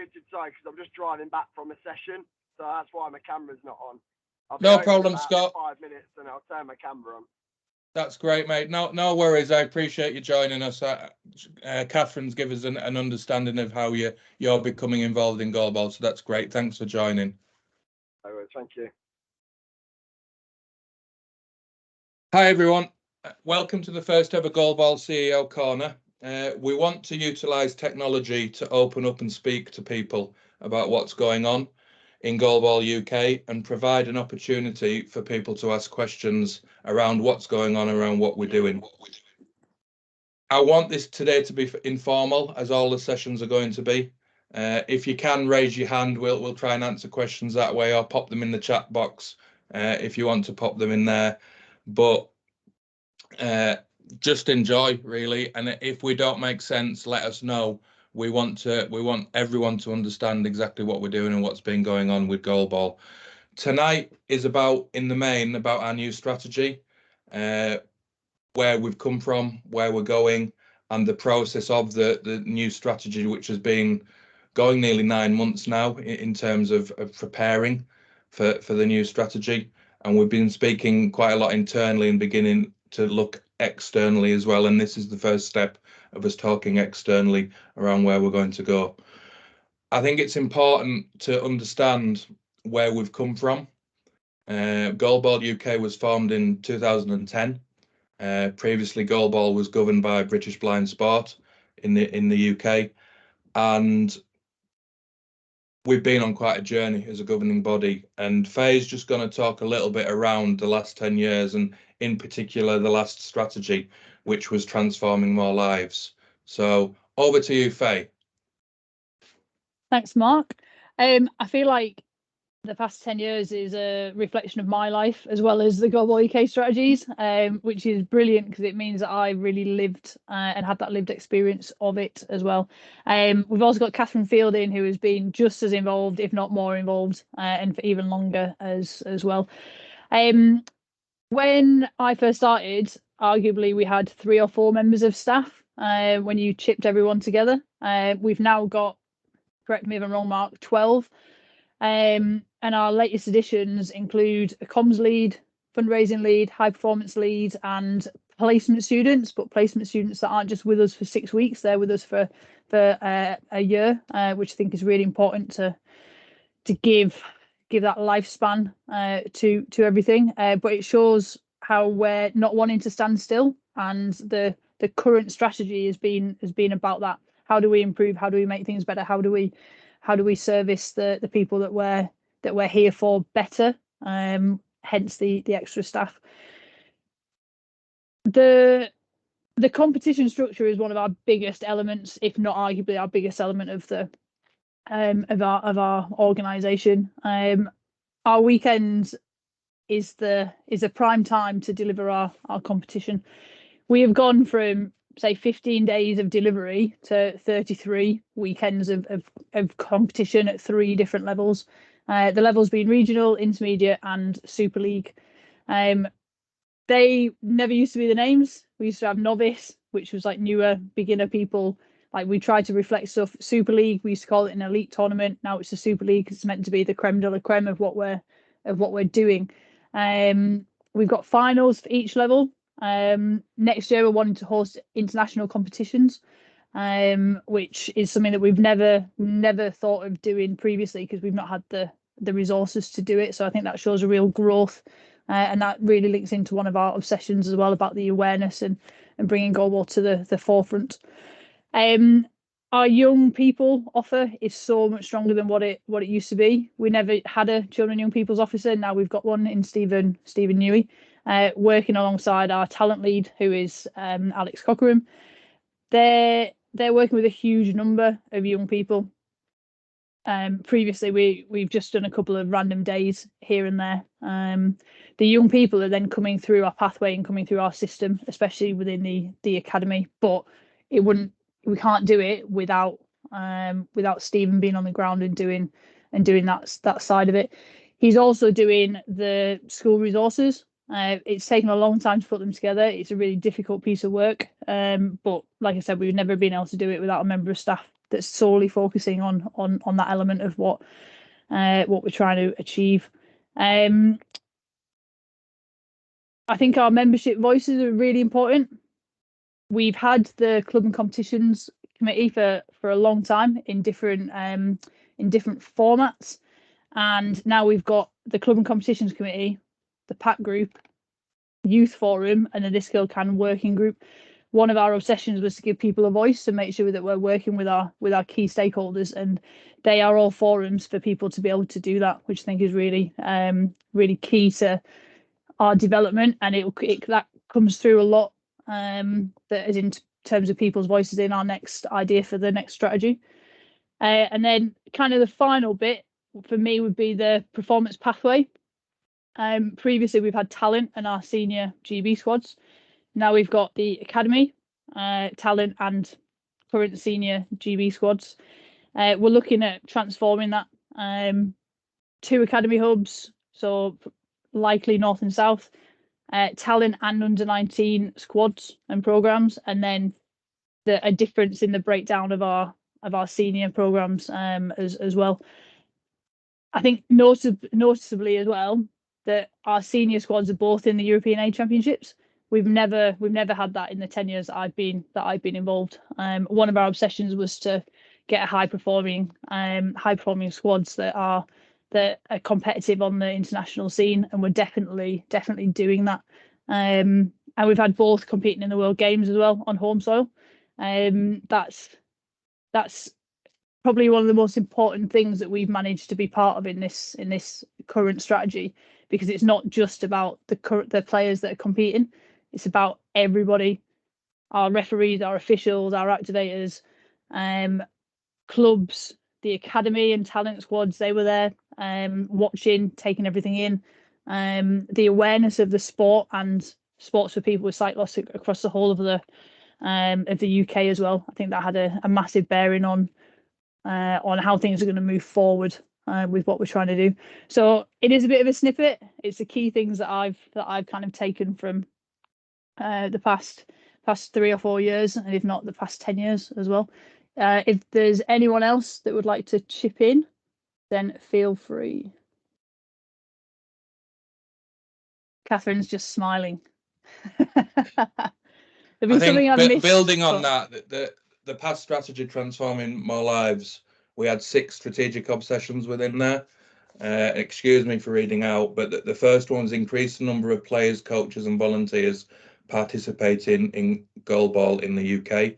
muted, sorry, because I'm just driving back from a session, so that's why my camera's not on. No problem, Scott. 5 minutes, and I'll turn my camera on. That's great, mate. No worries. I appreciate you joining us. Catherine's given us an understanding of how you're becoming involved in goalball, so that's great. Thanks for joining. No worries, thank you. Hi, everyone. Welcome to the first ever Goalball CEO Corner. We want to utilise technology to open up and speak to people about what's going on in Goalball UK and provide an opportunity for people to ask questions around what's going on, around what we're doing. I want this today to be informal, as all the sessions are going to be. If you can raise your hand, we'll try and answer questions that way, or pop them in the chat box if you want to pop them in there. But just enjoy, really, and if we don't make sense, let us know. We want everyone to understand exactly what we're doing and what's been going on with goalball. Tonight is in the main about our new strategy, where we've come from, where we're going, and the process of the new strategy, which has been going nearly 9 months now in terms of preparing for the new strategy. And we've been speaking quite a lot internally and beginning to look externally as well, and this is the first step of us talking externally around where we're going to go. I think it's important to understand where we've come from. Goalball UK was formed in 2010. Previously, goalball was governed by British Blind Sport in the UK, and we've been on quite a journey as a governing body. And Faye's just going to talk a little bit around the last 10 years, and in particular the last strategy, which was transforming more lives. So over to you, Faye. Thanks, Mark. I feel like the past 10 years is a reflection of my life as well as the Goalball UK strategies, which is brilliant because it means that I really lived and had that lived experience of it as well. We've also got Catherine Fielding, who has been just as involved, if not more involved, and for even longer as well. When I first started, arguably we had 3 or 4 members of staff when you chipped everyone together. We've now got, correct me if I'm wrong, Mark, 12. And our latest additions include a comms lead, fundraising lead, high performance lead, and placement students, but placement students that aren't just with us for 6 weeks, they're with us for a year, which I think is really important to give that lifespan to everything. But it shows how we're not wanting to stand still, and the current strategy has been about that. How do we improve? How do we make things better? How do we service the people that we're here for better? Hence the extra staff. The competition structure is one of our biggest elements, if not arguably our biggest element of our organisation. Our weekends is a prime time to deliver our competition. We have gone from, say, 15 days of delivery to 33 weekends of competition at 3 different levels. The levels being regional, intermediate, and Super League. They never used to be the names. We used to have Novice, which was like newer, beginner people. Like, we tried to reflect stuff. Super League, we used to call it an elite tournament. Now it's a Super League. It's meant to be the creme de la creme of what we're doing. We've got finals for each level. Next year we're wanting to host international competitions, which is something that we've never thought of doing previously because we've not had the resources to do it. So I think that shows a real growth, and that really links into one of our obsessions as well, about the awareness and bringing goalball to the forefront. Our young people offer is so much stronger than what it used to be. We never had a children and young people's officer. Now we've got one in Stephen Newey, working alongside our talent lead, who is Alex Cockerham. They're working with a huge number of young people. Previously we've just done a couple of random days here and there. The young people are then coming through our pathway and coming through our system, especially within the academy. But we can't do it without Stephen being on the ground and doing that side of it. He's also doing the school resources. It's taken a long time to put them together. It's a really difficult piece of work. But like I said, we've never been able to do it without a member of staff that's solely focusing on that element of what we're trying to achieve. I think our membership voices are really important. We've had the club and competitions committee for a long time in different formats, and now we've got the club and competitions committee, the PAC group, youth forum, and the This Girl Can working group. One of our obsessions was to give people a voice and make sure that we're working with our key stakeholders, and they are all forums for people to be able to do that, which I think is really really key to our development, and that comes through a lot, that is in terms of people's voices in our next idea for the next strategy. And then kind of the final bit for me would be the performance pathway. Previously we've had talent and our senior GB squads. Now we've got the academy, talent and current senior GB squads. We're looking at transforming that. 2 academy hubs, so likely north and south, talent and under 19 squads and programs, and then a difference in the breakdown of our senior programs as well. I think noticeably as well that our senior squads are both in the European A Championships. We've never had that in the 10 years that I've been involved. One of our obsessions was to get high performing squads that are competitive on the international scene, and we're definitely doing that. And we've had both competing in the World Games as well on home soil. That's probably one of the most important things that we've managed to be part of in this current strategy, because it's not just about the players that are competing, it's about everybody, our referees, our officials, our activators, clubs, the academy and talent squads. They were there watching, taking everything in. The awareness of the sport and sports for people with sight loss across the whole of the UK as well. I think that had a massive bearing on how things are going to move forward with what we're trying to do. So it is a bit of a snippet. It's the key things that I've kind of taken from the past 3 or 4 years, and if not the past 10 years as well. If there's anyone else that would like to chip in, then feel free. Catherine's just smiling. I think building on that, the past strategy transforming more lives, we had 6 strategic obsessions within there. Excuse me for reading out, but the first one's increase the number of players, coaches and volunteers participating in goalball in the UK.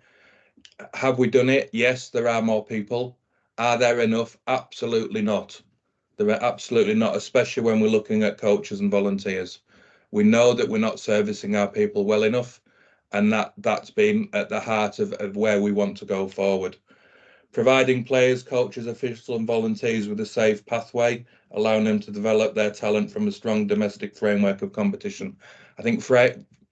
Have we done it? Yes, there are more people. Are there enough? Absolutely not. There are absolutely not, especially when we're looking at coaches and volunteers. We know that we're not servicing our people well enough, and that's been at the heart of where we want to go forward. Providing players, coaches, officials and volunteers with a safe pathway, allowing them to develop their talent from a strong domestic framework of competition. I think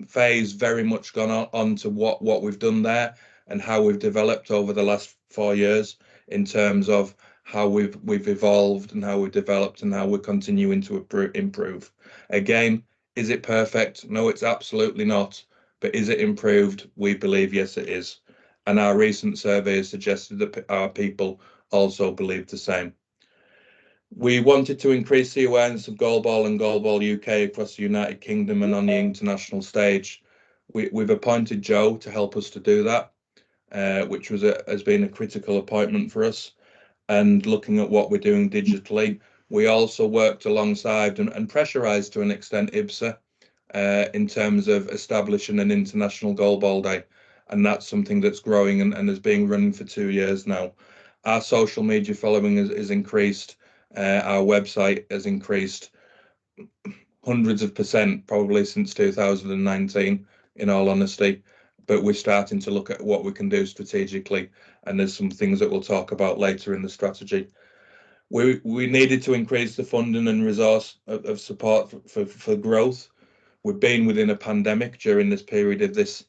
Faye's very much gone on to what we've done there and how we've developed over the last 4 years in terms of how we've evolved and how we've developed and how we're continuing to improve. Again, is it perfect? No, it's absolutely not. But is it improved? We believe yes, it is. And our recent survey has suggested that our people also believe the same. We wanted to increase the awareness of goalball and Goalball UK across the United Kingdom and on the international stage. We've appointed Joe to help us to do that, which has been a critical appointment for us. And looking at what we're doing digitally, we also worked alongside and pressurised to an extent IBSA in terms of establishing an international goalball day. And that's something that's growing and has been running for 2 years now. Our social media following is increased. Our website has increased hundreds of % probably since 2019, in all honesty. But we're starting to look at what we can do strategically, and there's some things that we'll talk about later in the strategy. We needed to increase the funding and resource of support for growth. We've been within a pandemic during this period of this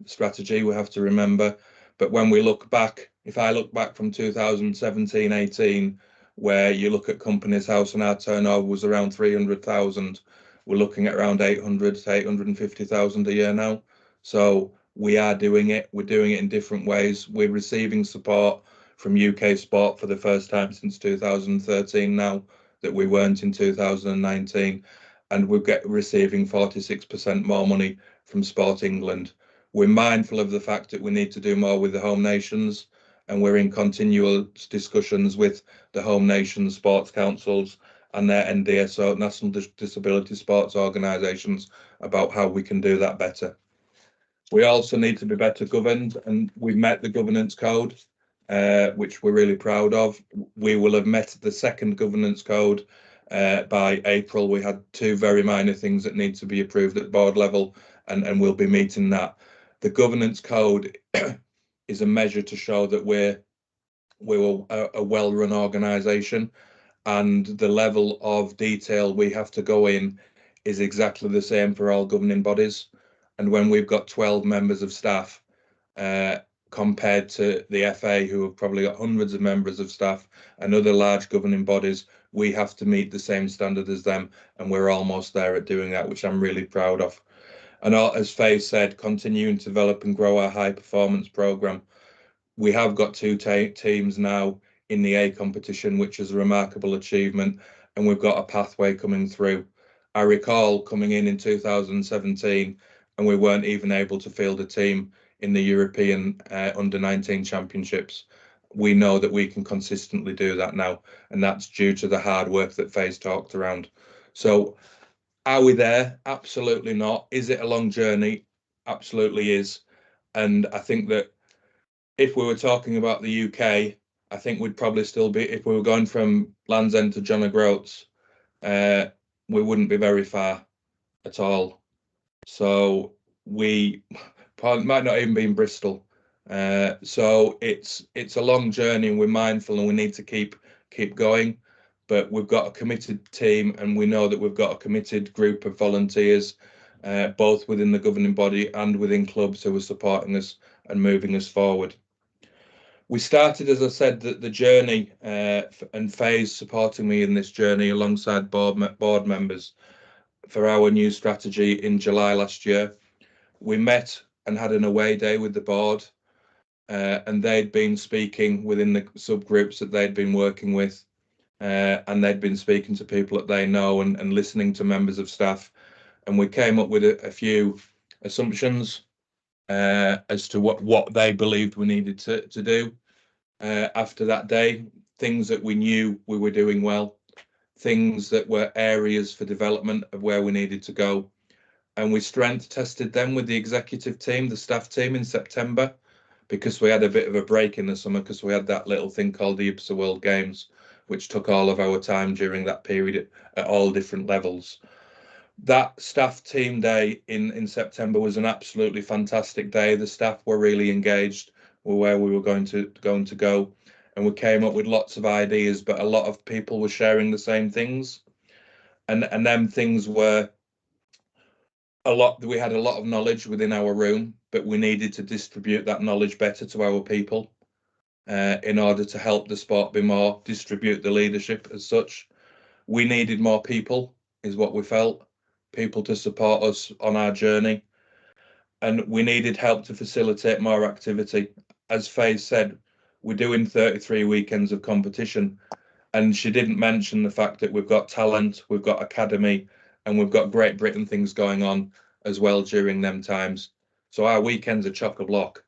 strategy, we have to remember. But when we look back, if I look back from 2017-18, where you look at Companies House and our turnover was around 300,000, we're looking at around 800 to 850,000 a year now. So we are doing it. We're doing it in different ways. We're receiving support from UK Sport for the first time since 2013 now, that we weren't in 2019. And we're receiving 46% more money from Sport England. We're mindful of the fact that we need to do more with the home nations, and we're in continual discussions with the home nations sports councils and their NDSO, National Disability Sports Organisations, about how we can do that better. We also need to be better governed, and we've met the governance code, which we're really proud of. We will have met the second governance code by April. We had 2 very minor things that need to be approved at board level, and we'll be meeting that. The governance code is a measure to show that we're a well-run organisation, and the level of detail we have to go in is exactly the same for all governing bodies. And when we've got 12 members of staff, compared to the FA, who have probably got hundreds of members of staff, and other large governing bodies, we have to meet the same standard as them, and we're almost there at doing that, which I'm really proud of. And as Faye said, continuing to develop and grow our high performance programme. We have got 2 teams now in the A competition, which is a remarkable achievement, and we've got a pathway coming through. I recall coming in 2017, and we weren't even able to field a team in the European under-19 championships. We know that we can consistently do that now, and that's due to the hard work that Faye's talked around. So are we there? Absolutely not. Is it a long journey? Absolutely is. And I think that if we were talking about the UK, I think we'd probably still be, if we were going from Land's End to John O'Groats, we wouldn't be very far at all. So we might not even be in Bristol. So it's a long journey, and we're mindful, and we need to keep going. But we've got a committed team, and we know that we've got a committed group of volunteers, both within the governing body and within clubs, who are supporting us and moving us forward. We started, as I said, the journey, and Faye's supporting me in this journey alongside board members for our new strategy in July last year. We met and had an away day with the board, and they'd been speaking within the subgroups that they'd been working with, and they'd been speaking to people that they know, and listening to members of staff. And we came up with a few assumptions as to what they believed we needed to do after that day. Things that we knew we were doing well, things that were areas for development of where we needed to go. And we strength tested them with the executive team, the staff team, in September, because we had a bit of a break in the summer, because we had that little thing called the IBSA World Games, which took all of our time during that period at all different levels. That staff team day in September was an absolutely fantastic day. The staff were really engaged with where we were going to go, and we came up with lots of ideas, but a lot of people were sharing the same things, and them things were we had a lot of knowledge within our room, but we needed to distribute that knowledge better to our people in order to help the sport be more, distribute the leadership as such. We needed more people, is what we felt, people to support us on our journey, and we needed help to facilitate more activity. As Faye said, we're doing 33 weekends of competition, and she didn't mention the fact that we've got talent, we've got academy, and we've got Great Britain things going on as well during them times. So our weekends are chock-a-block,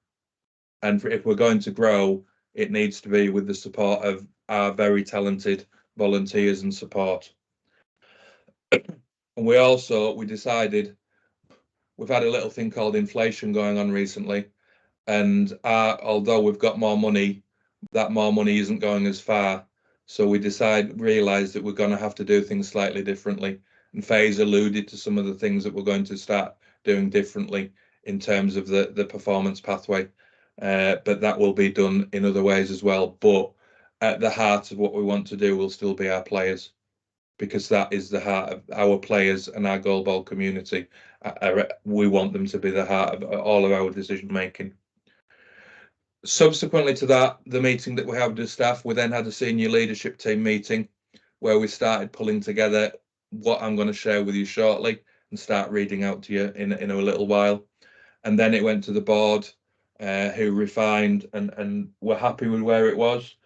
and if we're going to grow, it needs to be with the support of our very talented volunteers and support. And we decided, we've had a little thing called inflation going on recently, and although we've got more money, that more money isn't going as far. So we realised that we're going to have to do things slightly differently. And Faye's alluded to some of the things that we're going to start doing differently in terms of the performance pathway. But that will be done in other ways as well. But at the heart of what we want to do will still be our players, because that is the heart of our players and our goalball community. We want them to be the heart of all of our decision making. Subsequently to that, the meeting that we had with the staff, we then had a senior leadership team meeting where we started pulling together what I'm going to share with you shortly and start reading out to you in a little while. and then it went to the board, who refined and were happy with where it was.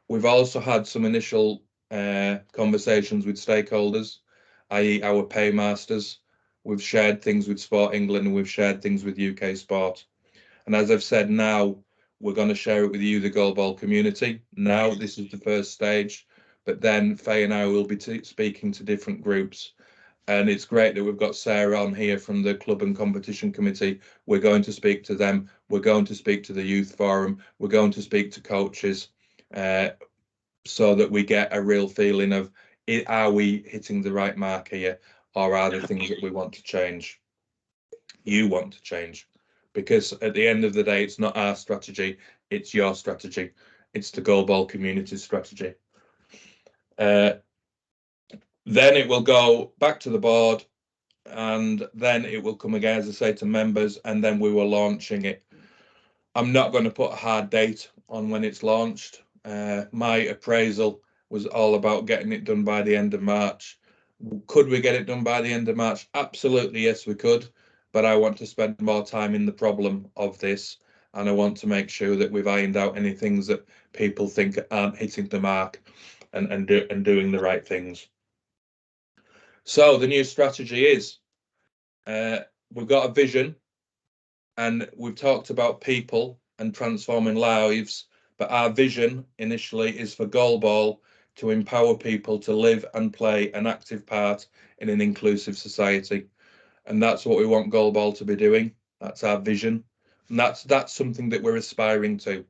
We've also had some initial conversations with stakeholders, i.e. our paymasters. We've shared things with Sport England and we've shared things with UK Sport. And as I've said, now we're going to share it with you, the goalball community. Now this is the first stage, but then Faye and I will be speaking to different groups. And it's great that we've got Sarah on here from the Club and Competition Committee. We're going to speak to them. We're going to speak to the Youth Forum. We're going to speak to coaches, so that we get a real feeling of, are we hitting the right mark here, or are there things that we want to change? You want to change, because at the end of the day, it's not our strategy, it's your strategy. It's the goalball community strategy. Then it will go back to the board, and then it will come again, as I say, to members, and then we were launching it. I'm not going to put a hard date on when it's launched. My appraisal was all about getting it done by the end of March. Could we get it done by the end of March? Absolutely, yes, we could. But I want to spend more time in the problem of this, and I want to make sure that we've ironed out any things that people think aren't hitting the mark, and doing the right things. So the new strategy is, we've got a vision, and we've talked about people and transforming lives, but our vision initially is for goalball to empower people to live and play an active part in an inclusive society. And that's what we want goalball to be doing. That's our vision. And that's something that we're aspiring to,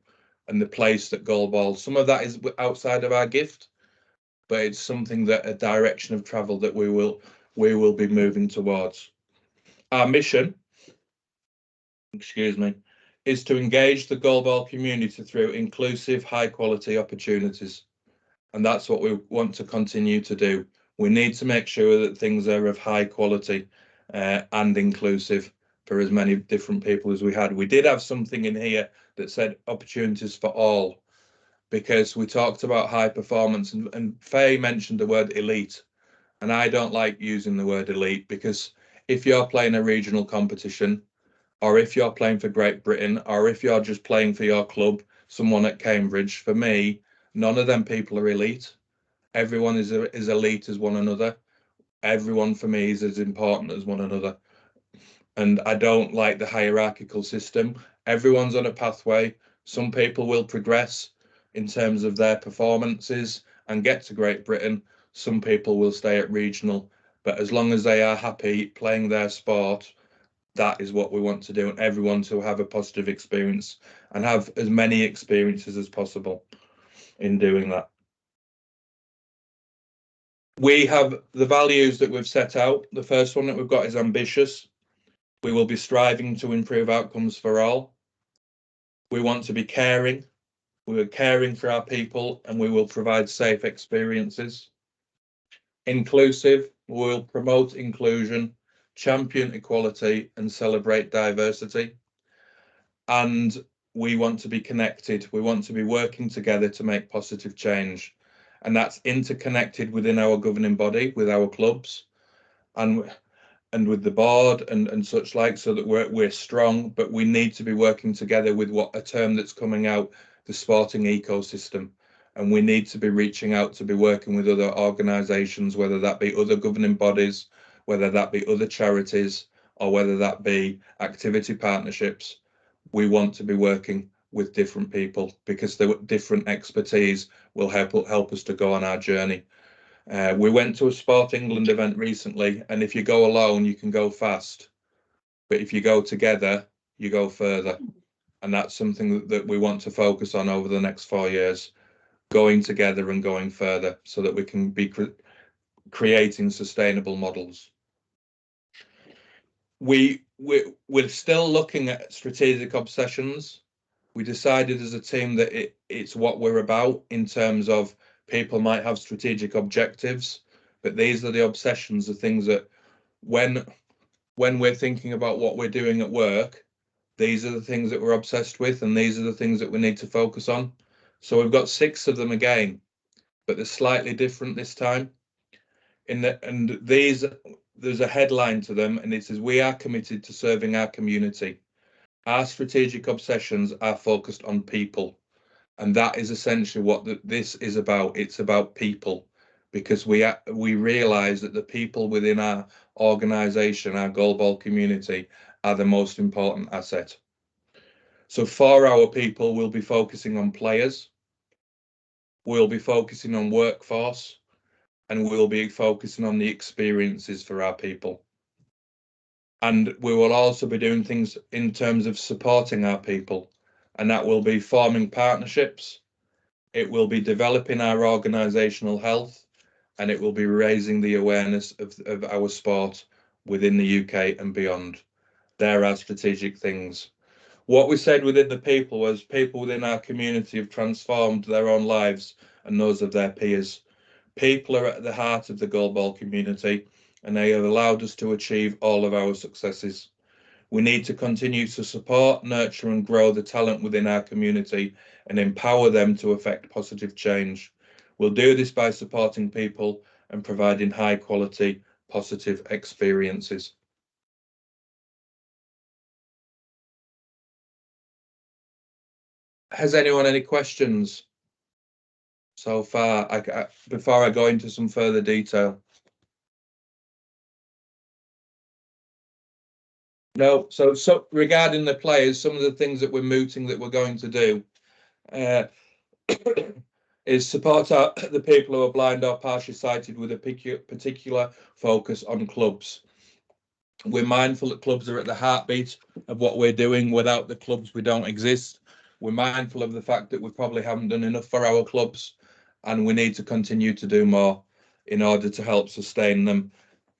and the place that goalball, some of that is outside of our gift, but it's something that, a direction of travel that we will be moving towards. Our mission, excuse me, is to engage the goalball community through inclusive, high quality opportunities. And that's what we want to continue to do. We need to make sure that things are of high quality, and inclusive for as many different people as we had. We did have something in here that said opportunities for all, because we talked about high performance, and Faye mentioned the word elite. And I don't like using the word elite, because if you're playing a regional competition, or if you're playing for Great Britain, or if you're just playing for your club, someone at Cambridge, for me, none of them people are elite. Everyone is elite as one another. Everyone for me is as important as one another. And I don't like the hierarchical system. Everyone's on a pathway. Some people will progress in terms of their performances and get to Great Britain. Some people will stay at regional. But as long as they are happy playing their sport, that is what we want to do, and everyone to have a positive experience and have as many experiences as possible in doing that. We have the values that we've set out. The first one that we've got is ambitious. We will be striving to improve outcomes for all. We want to be caring. We are caring for our people, and we will provide safe experiences. Inclusive. We will promote inclusion, champion equality, and celebrate diversity. And we want to be connected. We want to be working together to make positive change. And that's interconnected within our governing body, with our clubs, and with the board and such like, so that we're strong. But we need to be working together with what a term that's coming out, the sporting ecosystem. And we need to be reaching out to be working with other organisations, whether that be other governing bodies, whether that be other charities, or whether that be activity partnerships. We want to be working with different people, because the different expertise will help us to go on our journey. We went to a Sport England event recently, and if you go alone, you can go fast. But if you go together, you go further. And that's something that we want to focus on over the next 4 years, going together and going further, so that we can be creating sustainable models. We're still looking at strategic obsessions. We decided as a team that it's what we're about, in terms of people might have strategic objectives, but these are the obsessions, the things that when we're thinking about what we're doing at work, these are the things that we're obsessed with, and these are the things that we need to focus on. So we've got 6 of them again, but they're slightly different this time. There's a headline to them, and it says, we are committed to serving our community. Our strategic obsessions are focused on people. And that is essentially what this is about. It's about people, because we realise that the people within our organisation, our goalball community, are the most important asset. So for our people, we'll be focusing on players, we'll be focusing on workforce, and we'll be focusing on the experiences for our people. And we will also be doing things in terms of supporting our people, and that will be forming partnerships. It will be developing our organisational health, and it will be raising the awareness of our sport within the UK and beyond. There are strategic things. What we said within the people was people within our community have transformed their own lives and those of their peers. People are at the heart of the goalball community, and they have allowed us to achieve all of our successes. We need to continue to support, nurture and grow the talent within our community and empower them to effect positive change. We'll do this by supporting people and providing high quality, positive experiences. Has anyone any questions so far, before I go into some further detail? No, so regarding the players, some of the things that we're mooting that we're going to do is support the people who are blind or partially sighted with a particular focus on clubs. We're mindful that clubs are at the heartbeat of what we're doing. Without the clubs, we don't exist. We're mindful of the fact that we probably haven't done enough for our clubs, and we need to continue to do more in order to help sustain them,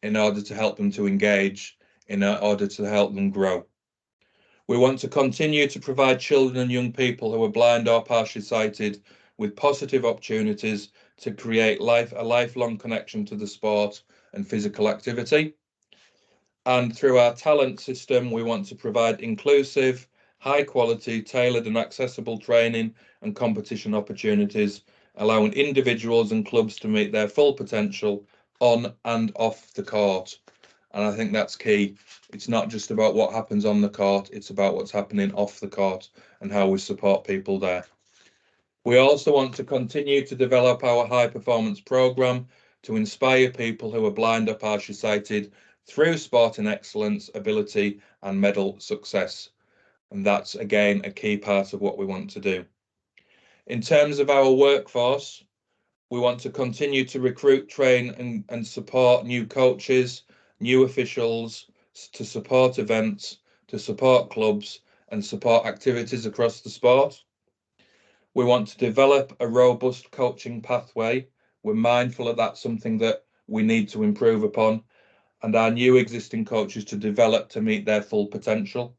in order to help them to engage, in order to help them grow. We want to continue to provide children and young people who are blind or partially sighted with positive opportunities to create a lifelong connection to the sport and physical activity. And through our talent system, we want to provide inclusive, high quality, tailored and accessible training and competition opportunities, allowing individuals and clubs to meet their full potential on and off the court. And I think that's key. It's not just about what happens on the court, it's about what's happening off the court and how we support people there. We also want to continue to develop our high performance programme to inspire people who are blind or partially sighted through sporting excellence, ability and medal success. And that's again a key part of what we want to do. In terms of our workforce, we want to continue to recruit, train and support new coaches, new officials, to support events, to support clubs and support activities across the sport. We want to develop a robust coaching pathway. We're mindful that that's something that we need to improve upon, and our new existing coaches to develop to meet their full potential.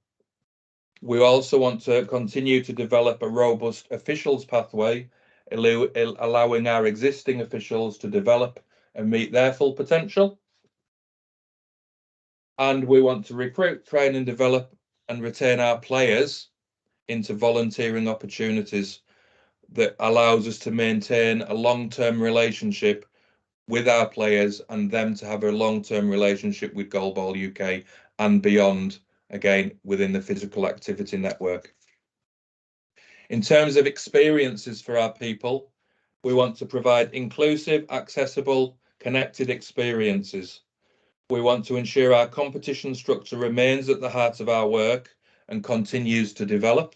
We also want to continue to develop a robust officials pathway, allowing our existing officials to develop and meet their full potential. And we want to recruit, train and develop and retain our players into volunteering opportunities that allows us to maintain a long-term relationship with our players and them to have a long-term relationship with Goalball UK and beyond, again, within the physical activity network. In terms of experiences for our people, we want to provide inclusive, accessible, connected experiences. We want to ensure our competition structure remains at the heart of our work and continues to develop.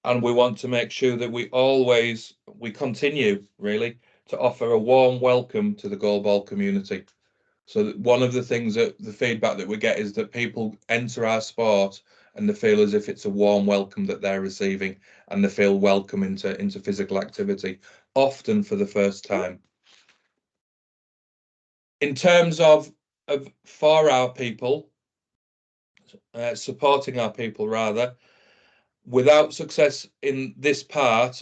And we want to make sure that we continue really to offer a warm welcome to the goalball community. So that one of the things that the feedback that we get is that people enter our sport and they feel as if it's a warm welcome that they're receiving, and they feel welcome into physical activity, often for the first time. In terms of for our people, supporting our people rather, without success in this part,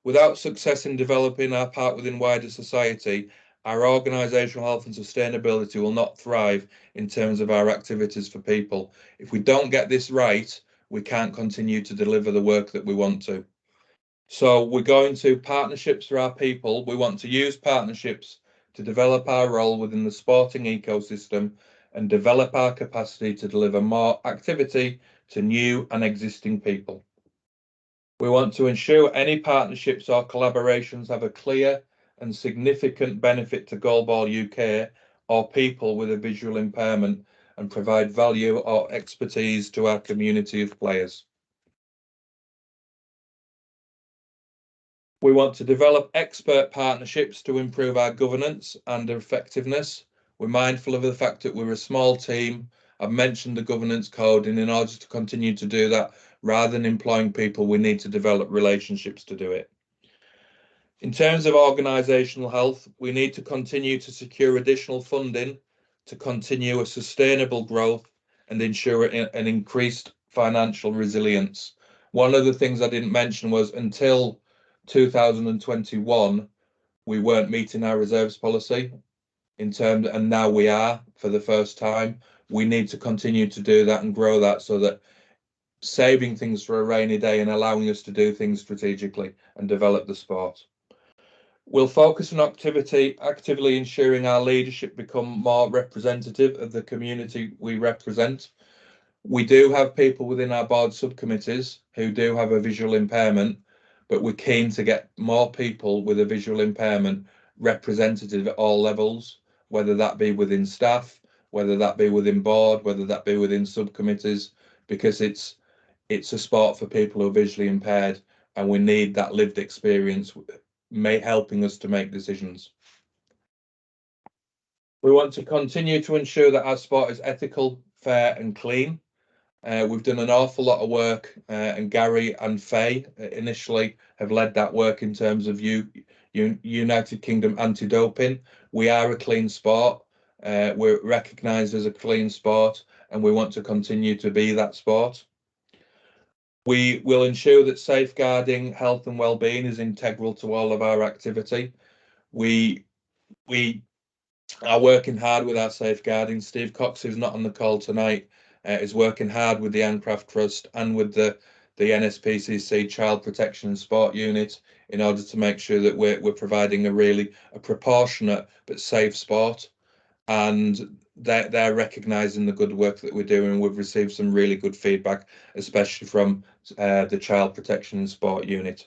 without success in developing our part within wider society, our organisational health and sustainability will not thrive in terms of our activities for people. If we don't get this right, we can't continue to deliver the work that we want to. So we're going to partnerships for our people. We want to use partnerships to develop our role within the sporting ecosystem and develop our capacity to deliver more activity to new and existing people. We want to ensure any partnerships or collaborations have a clear and significant benefit to Goalball UK or people with a visual impairment and provide value or expertise to our community of players. We want to develop expert partnerships to improve our governance and effectiveness. We're mindful of the fact that we're a small team. I've mentioned the governance code, and in order to continue to do that, rather than employing people, we need to develop relationships to do it. In terms of organisational health, we need to continue to secure additional funding to continue a sustainable growth and ensure an increased financial resilience. One of the things I didn't mention was until 2021, we weren't meeting our reserves policy and now we are for the first time. We need to continue to do that and grow that so that saving things for a rainy day and allowing us to do things strategically and develop the sport. We'll focus on actively ensuring our leadership become more representative of the community we represent. We do have people within our board subcommittees who do have a visual impairment, but we're keen to get more people with a visual impairment representative at all levels, whether that be within staff, whether that be within board, whether that be within subcommittees, because it's a sport for people who are visually impaired, and we need that lived experience helping us to make decisions. We want to continue to ensure that our sport is ethical, fair and clean. We've done an awful lot of work, and Gary and Faye initially have led that work in terms of United Kingdom anti-doping. We are a clean sport. We're recognised as a clean sport, and we want to continue to be that sport. We will ensure that safeguarding health and well-being is integral to all of our activity. We are working hard with our safeguarding. Steve Cox, who's not on the call tonight, is working hard with the Ancraft Trust and with the NSPCC Child Protection and Sport Unit in order to make sure that we're providing a proportionate but safe sport. And they're recognising the good work that we're doing. We've received some really good feedback, especially from the Child Protection and Sport Unit.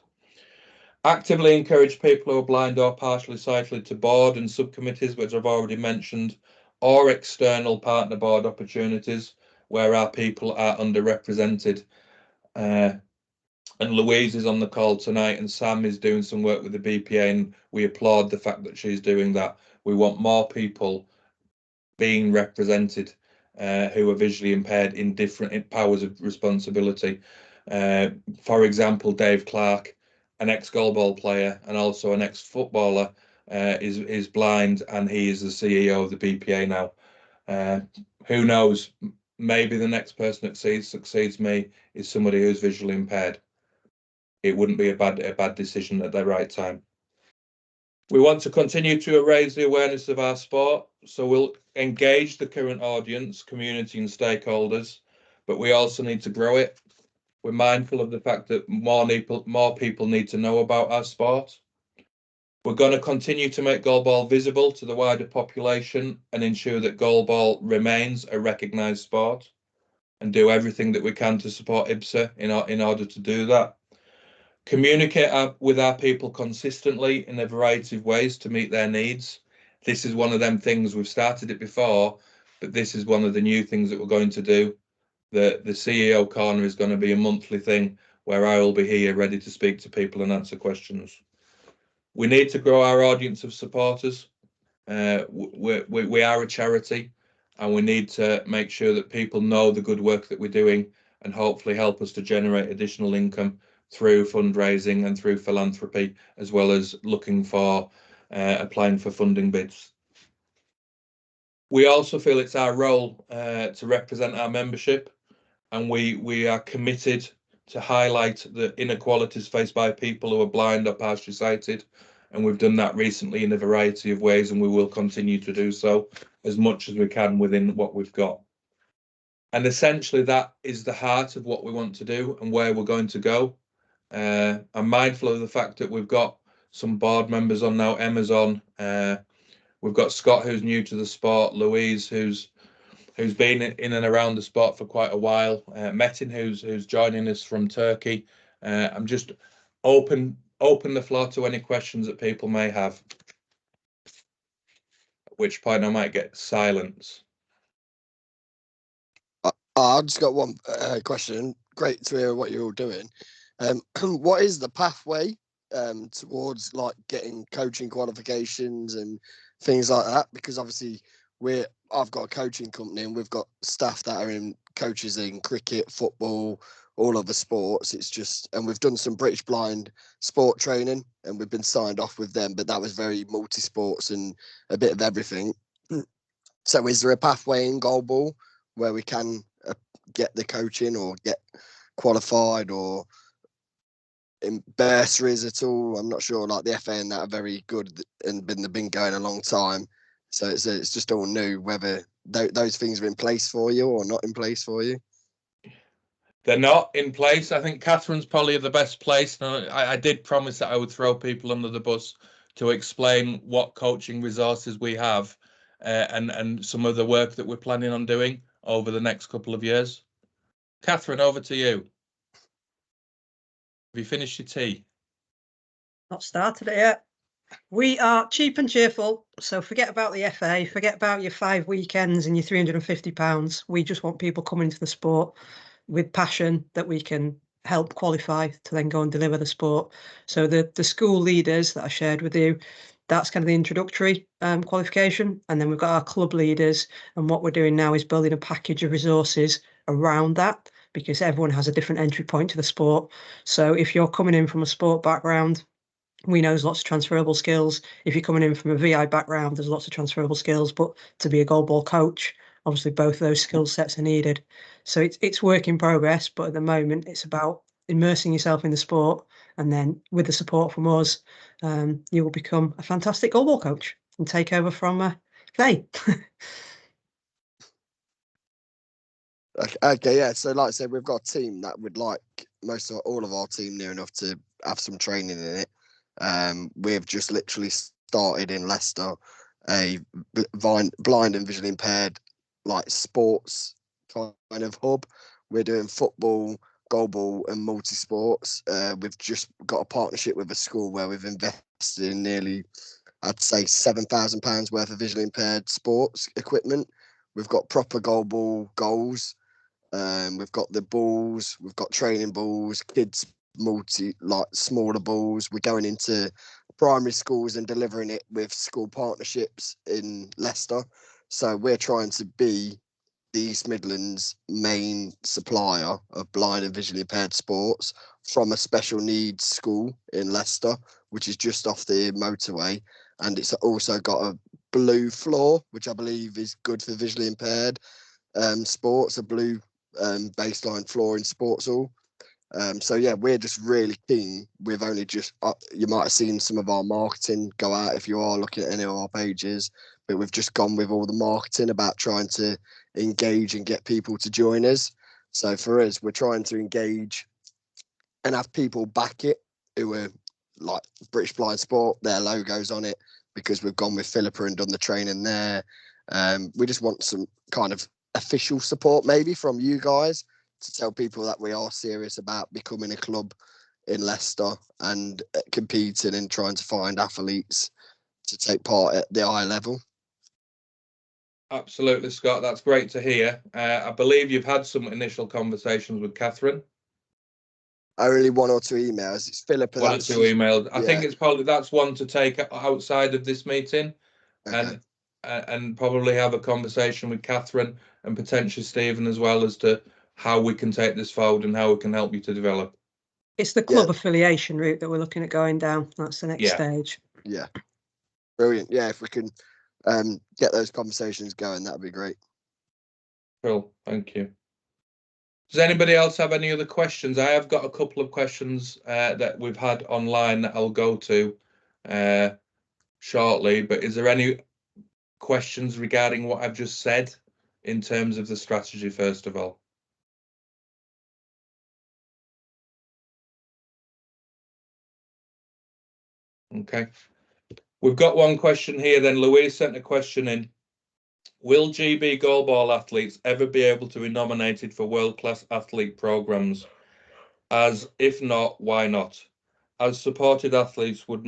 Actively encourage people who are blind or partially sighted to board and subcommittees, which I've already mentioned, or external partner board opportunities where our people are underrepresented. And Louise is on the call tonight, and Sam is doing some work with the BPA, and we applaud the fact that she's doing that. We want more people being represented who are visually impaired in different powers of responsibility. For example, Dave Clark, an ex-goalball player and also an ex-footballer, is blind, and he is the CEO of the BPA now. Who knows? Maybe the next person that succeeds me is somebody who's visually impaired. It wouldn't be a bad decision at the right time. We want to continue to raise the awareness of our sport, so we'll engage the current audience, community and stakeholders, but we also need to grow it. We're mindful of the fact that more people need to know about our sport. We're going to continue to make goalball visible to the wider population and ensure that goalball remains a recognised sport, and do everything that we can to support IBSA in order to do that. Communicate with our people consistently in a variety of ways to meet their needs. This is one of them things. We've started it before, but this is one of the new things that we're going to do. The CEO corner is going to be a monthly thing where I will be here ready to speak to people and answer questions. We need to grow our audience of supporters. We are a charity, and we need to make sure that people know the good work that we're doing and hopefully help us to generate additional income through fundraising and through philanthropy, as well as looking for applying for funding bids. We also feel it's our role to represent our membership, and we are committed to highlight the inequalities faced by people who are blind or partially sighted, and we've done that recently in a variety of ways, and we will continue to do so as much as we can within what we've got. And essentially that is the heart of what we want to do and where we're going to go. I'm mindful of the fact that we've got some board members on now. Emma's on. We've got Scott, who's new to the sport, Louise, who's who's been in and around the sport for quite a while. Metin, who's joining us from Turkey. I'm just open the floor to any questions that people may have. At which point I might get silence. I've just got one question. Great to hear what you're all doing. What is the pathway towards like getting coaching qualifications and things like that? Because obviously I've got a coaching company and we've got staff that are coaches in cricket, football, all other sports. It's just, and we've done some British Blind sport training and we've been signed off with them, but that was very multi-sports and a bit of everything. So is there a pathway in Goalball where we can get the coaching or get qualified or in bursaries at all? I'm not sure. Like the FA and that are very good and been going a long time, so it's just all new whether those things are in place for you or not in place for you. They're not in place. I think Catherine's probably the best place. And I did promise that I would throw people under the bus to explain what coaching resources we have and some of the work that we're planning on doing over the next couple of years. Catherine, over to you. Have you finished your tea? Not started it yet. We are cheap and cheerful, so forget about the FA, forget about your 5 weekends and your £350. We just want people coming into the sport with passion that we can help qualify to then go and deliver the sport. So the school leaders that I shared with you, that's kind of the introductory qualification. And then we've got our club leaders. And what we're doing now is building a package of resources around that, because everyone has a different entry point to the sport. So if you're coming in from a sport background, we know there's lots of transferable skills. If you're coming in from a VI background, there's lots of transferable skills. But to be a goalball coach, obviously both of those skill sets are needed. So it's work in progress, but at the moment it's about immersing yourself in the sport, and then with the support from us, you will become a fantastic goalball coach and take over from Faye. Okay, yeah. So like I said, we've got a team that would like all of our team near enough to have some training in it. We've just literally started in Leicester a blind and visually impaired like sports kind of hub. We're doing football, goalball and multi-sports. We've just got a partnership with a school where we've invested in nearly, I'd say, £7,000 worth of visually impaired sports equipment. We've got proper goalball goals. We've got the balls, we've got training balls, kids smaller balls. We're going into primary schools and delivering it with school partnerships in Leicester. So we're trying to be the East Midlands main supplier of blind and visually impaired sports from a special needs school in Leicester, which is just off the motorway. And it's also got a blue floor, which I believe is good for visually impaired sports, a blue baseline floor in sports hall. So yeah, we're just really keen. We've only just you might have seen some of our marketing go out if you are looking at any of our pages, but we've just gone with all the marketing about trying to engage and get people to join us. So for us, we're trying to engage and have people back it who are like British Blind Sport, their logos on it, because we've gone with Philippa and done the training there. We just want some kind of official support maybe from you guys to tell people that we are serious about becoming a club in Leicester and competing and trying to find athletes to take part at the high level. Absolutely, Scott. That's great to hear. I believe you've had some initial conversations with Catherine. Only 1 or 2 emails. It's Philippa. 1 or 2 emails. I think it's probably that's one to take outside of this meeting, okay. and probably have a conversation with Catherine and potentially Stephen as well as to how we can take this forward and how we can help you to develop. It's the club affiliation route that we're looking at going down. That's the next stage. Yeah. Brilliant. Yeah, if we can get those conversations going, that'd be great. Cool. Thank you. Does anybody else have any other questions? I have got a couple of questions that we've had online that I'll go to shortly, but is there any questions regarding what I've just said in terms of the strategy, first of all? Okay. We've got one question here then. Louise sent a question in Will GB goalball athletes ever be able to be nominated for world-class athlete programs? As if not, why not? As supported athletes would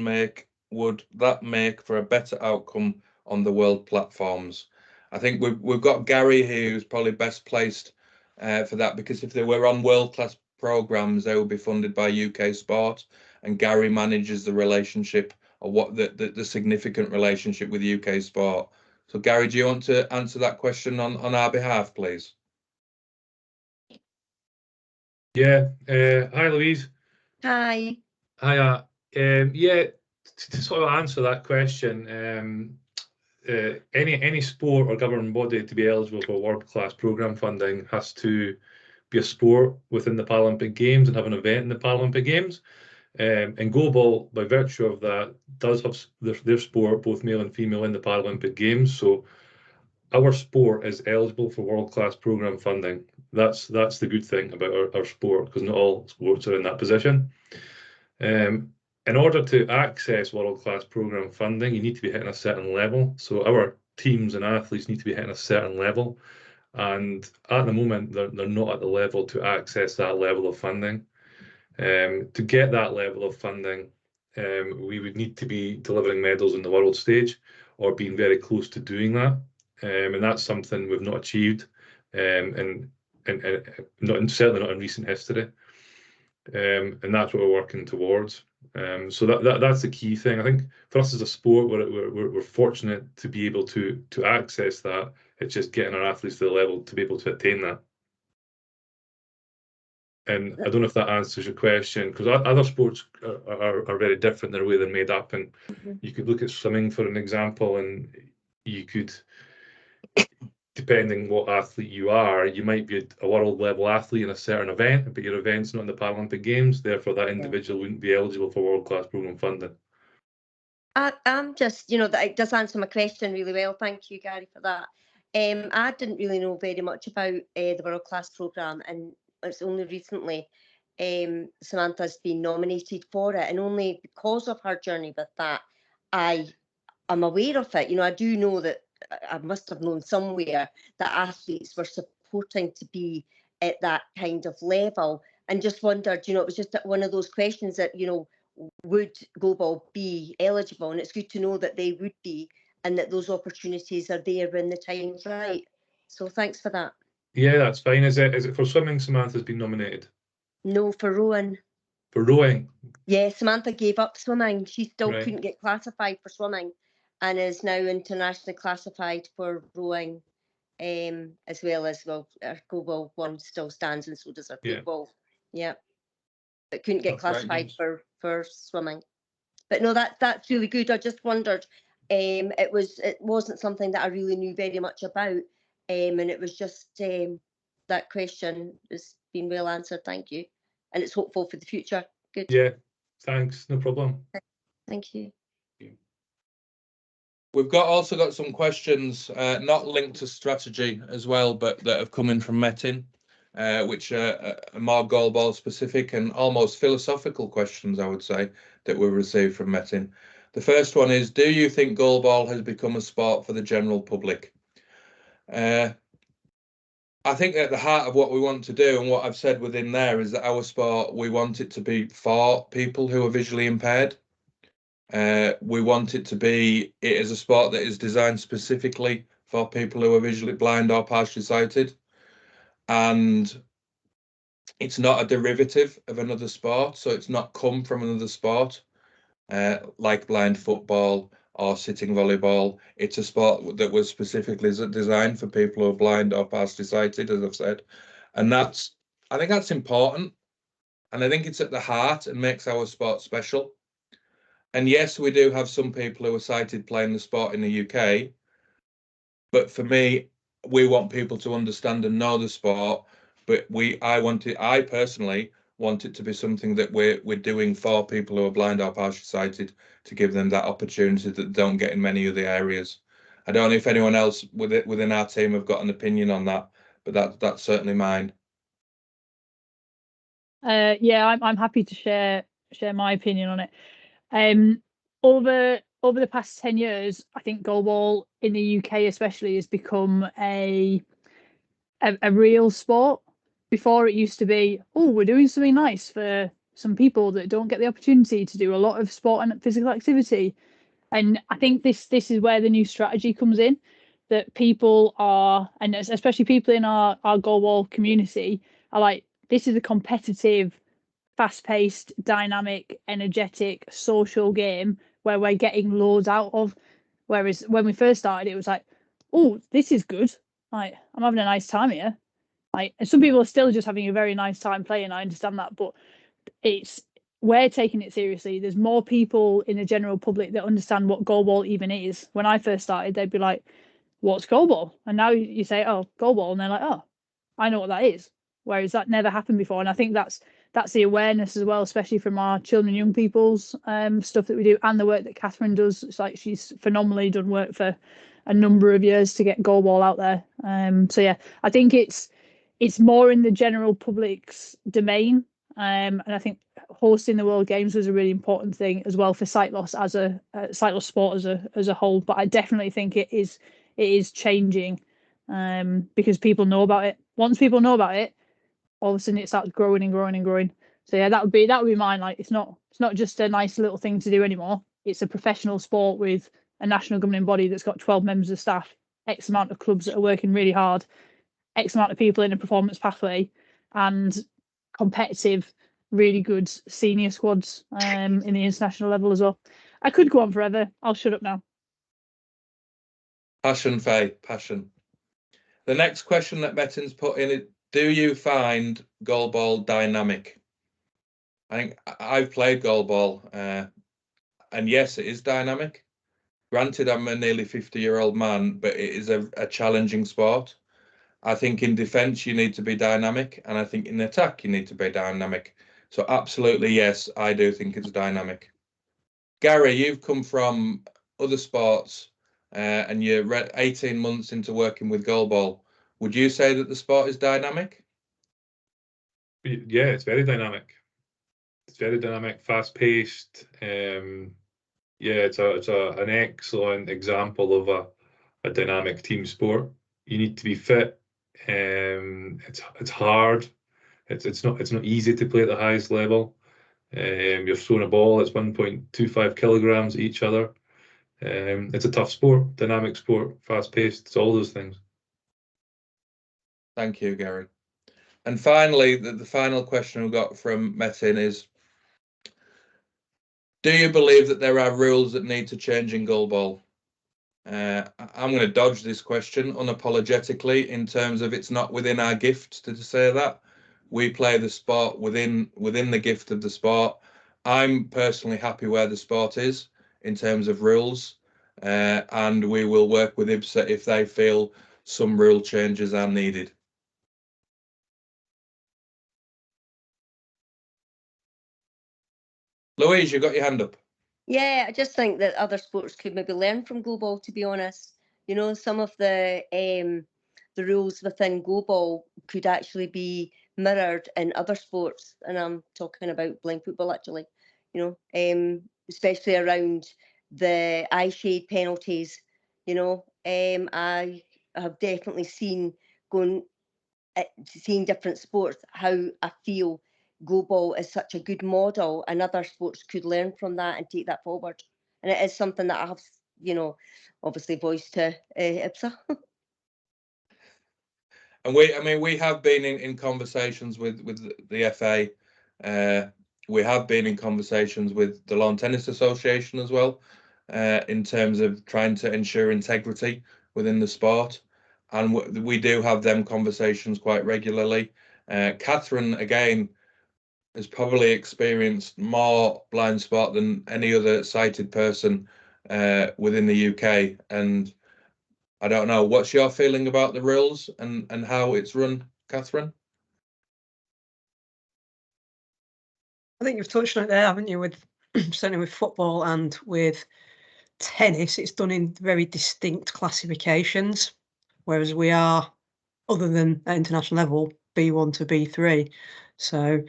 that make for a better outcome on the world platforms? I think we've got Gary here who's probably best placed for that, because if they were on world-class programs, they would be funded by UK Sport, and Gary manages the relationship, or what the significant relationship with UK Sport. So Gary, do you want to answer that question on our behalf, please? Yeah. Hi, Louise. Hi. Hiya. Yeah, to sort of answer that question, any sport or government body to be eligible for world-class programme funding has to be a sport within the Paralympic Games and have an event in the Paralympic Games. And goalball, by virtue of that, does have their sport, both male and female, in the Paralympic Games. So our sport is eligible for world-class programme funding. That's the good thing about our sport, because not all sports are in that position. In order to access world-class programme funding, you need to be hitting a certain level. So our teams and athletes need to be hitting a certain level. And at the moment, they're not at the level to access that level of funding. To get that level of funding, we would need to be delivering medals on the world stage, or being very close to doing that. And that's something we've not achieved, and certainly not in recent history. And that's what we're working towards. So that's the key thing. I think for us as a sport, we're fortunate to be able to access that. It's just getting our athletes to the level to be able to attain that. And I don't know if that answers your question, because other sports are very different in the way they're made up. And you could look at swimming for an example, and you could, depending what athlete you are, you might be a world level athlete in a certain event, but your event's not in the Paralympic Games. Therefore, that individual wouldn't be eligible for world-class programme funding. I'm just, that does answer my question really well. Thank you, Gary, for that. I didn't really know very much about the World Class Programme, and it's only recently Samantha's been nominated for it, and only because of her journey with that, I am aware of it. I do know that I must have known somewhere that athletes were supporting to be at that kind of level, and just wondered, it was just one of those questions that, would goalball be eligible? And it's good to know that they would be, and that those opportunities are there when the time's right. So thanks for that. Yeah, that's fine. Is it for swimming Samantha's been nominated? No, for rowing. For rowing? Yeah, Samantha gave up swimming. She still couldn't get classified for swimming, and is now internationally classified for rowing, as well as, our goalball one still stands, and so does our football. Yeah. But couldn't get classified for swimming. But no, that's really good. I just wondered, it wasn't something that I really knew very much about, and it was just that question has been well answered. Thank you, and it's hopeful for the future. Good. Yeah, thanks. No problem. Thank you. We've also got some questions not linked to strategy as well, but that have come in from Metin, which are more goalball specific and almost philosophical questions, I would say, that we've received from Metin. The first one is, do you think goalball has become a sport for the general public? I think at the heart of what we want to do, and what I've said within there, is that our sport, we want it to be for people who are visually impaired. We want it as a sport that is designed specifically for people who are visually blind or partially sighted. And it's not a derivative of another sport, so it's not come from another sport, like blind football or sitting volleyball. It's a sport that was specifically designed for people who are blind or partially sighted, as I've said. And I think that's important. And I think it's at the heart and makes our sport special. And yes, we do have some people who are sighted playing the sport in the UK. But for me, we want people to understand and know the sport. But I personally want it to be something that we're doing for people who are blind or partially sighted, to give them that opportunity that they don't get in many other areas. I don't know if anyone else within our team have got an opinion on that, but that's certainly mine. Yeah, I'm happy to share my opinion on it. Over over the past 10 years, I think goalball in the UK especially has become a real sport. Before it used to be, oh, we're doing something nice for some people that don't get the opportunity to do a lot of sport and physical activity. And I think this is where the new strategy comes in, that people are, and especially people in our goalball community, are like, this is a competitive, fast-paced, dynamic, energetic, social game where we're getting loads out of. Whereas when we first started, it was like, oh, this is good. Like, I'm having a nice time here. Like, and some people are still just having a very nice time playing. I understand that, but we're taking it seriously. There's more people in the general public that understand what goalball even is. When I first started, they'd be like, what's goalball? And now you say, oh, goalball, and they're like, oh, I know what that is. Whereas that never happened before. And I think that's the awareness as well, especially from our children and young people's stuff that we do, and the work that Catherine does. It's like she's phenomenally done work for a number of years to get goalball out there. So yeah, I think it's more in the general public's domain. And I think hosting the World Games was a really important thing as well for sight loss as a sight loss sport as a whole. But I definitely think it is changing because people know about it. Once people know about it, all of a sudden it starts growing and growing and growing. So yeah, that would be mine. Like, it's not just a nice little thing to do anymore. It's a professional sport with a national governing body that's got 12 members of staff, X amount of clubs that are working really hard, X amount of people in a performance pathway, and competitive, really good senior squads in the international level as well. I could go on forever. I'll shut up now. Passion, Faye, passion. The next question that Metin's put in is, do you find goalball dynamic? I think I've played goalball, and yes, it is dynamic. Granted, I'm a nearly 50-year-old man, but it is a challenging sport. I think in defence you need to be dynamic, and I think in attack you need to be dynamic. So absolutely, yes, I do think it's dynamic. Gary, you've come from other sports, and you're 18 months into working with goalball. Would you say that the sport is dynamic? Yeah, it's very dynamic. It's very dynamic, fast-paced. Yeah, it's an excellent example of a dynamic team sport. You need to be fit. It's hard. It's not easy to play at the highest level. You're throwing a ball that's 1.25 kilograms at each other. It's a tough sport, dynamic sport, fast-paced. It's all those things. Thank you, Gary. And finally, the final question we got from Metin is, do you believe that there are rules that need to change in goalball? I'm going to dodge this question unapologetically in terms of it's not within our gift to say that. We play the sport within the gift of the sport. I'm personally happy where the sport is in terms of rules, and we will work with IBSA if they feel some rule changes are needed. Louise, you got your hand up. Yeah, I just think that other sports could maybe learn from goalball, to be honest. You know, some of the rules within goalball could actually be mirrored in other sports, and I'm talking about blind football actually, you know, especially around the eye shade penalties. You know, I have definitely seen seeing different sports how I feel goalball is such a good model, and other sports could learn from that and take that forward. And it is something that I have, you know, obviously voiced to IBSA. And we have been in conversations with the FA. We have been in conversations with the Lawn Tennis Association as well, in terms of trying to ensure integrity within the sport. And we do have them conversations quite regularly. Catherine, again, has probably experienced more blind spot than any other sighted person within the UK. And I don't know, what's your feeling about the rules and how it's run, Catherine? I think you've touched on it there, haven't you, with certainly with football and with tennis, it's done in very distinct classifications, whereas we are, other than at international level, B1 to B3. So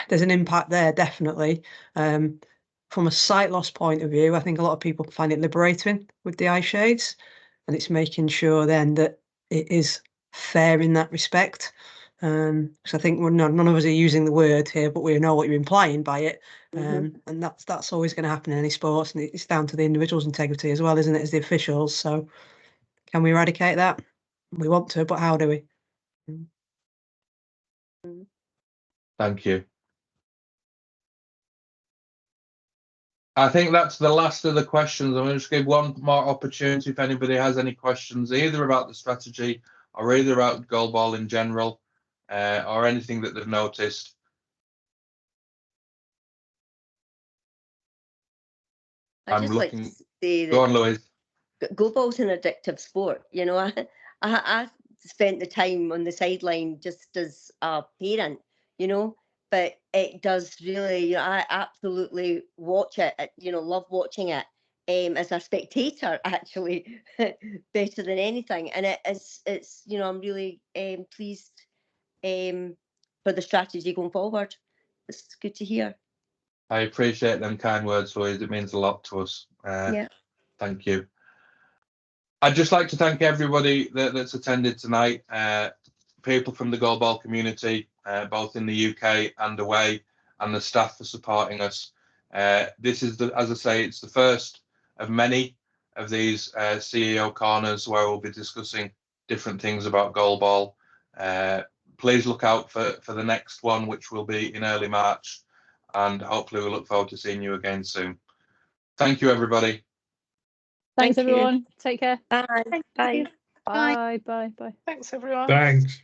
there's an impact there, definitely. from a sight loss point of view, I think a lot of people find it liberating with the eye shades, and it's making sure then that it is fair in that respect. So I think none of us are using the word here, but we know what you're implying by it. And that's always going to happen in any sports, and it's down to the individual's integrity as well, isn't it, as the officials? So can we eradicate that? We want to, but how do we? Thank you. I think that's the last of the questions. I'm going to just give one more opportunity if anybody has any questions, either about the strategy or either about goalball in general, or anything that they've noticed. I'd I'm just looking. like to say that Go on, Louise. goalball's an addictive sport. You know, I spent the time on the sideline just as a parent, you know, but it does really, you know, I absolutely watch it, you know, love watching it as a spectator, actually, better than anything. And it's, you know, I'm really pleased for the strategy going forward. It's good to hear. I appreciate them kind words, Louise. It means a lot to us. Yeah. Thank you. I'd just like to thank everybody that's attended tonight, people from the goalball community, both in the UK and away, and the staff for supporting us. This is, as I say, it's the first of many of these CEO corners where we'll be discussing different things about goalball. Please look out for the next one, which will be in early March, and hopefully we look forward to seeing you again soon. Thank you, everybody. Thanks, Thank you. everyone. Take care. Bye. Thank Bye. you. Bye. Bye. Bye. Thanks, everyone. Thanks.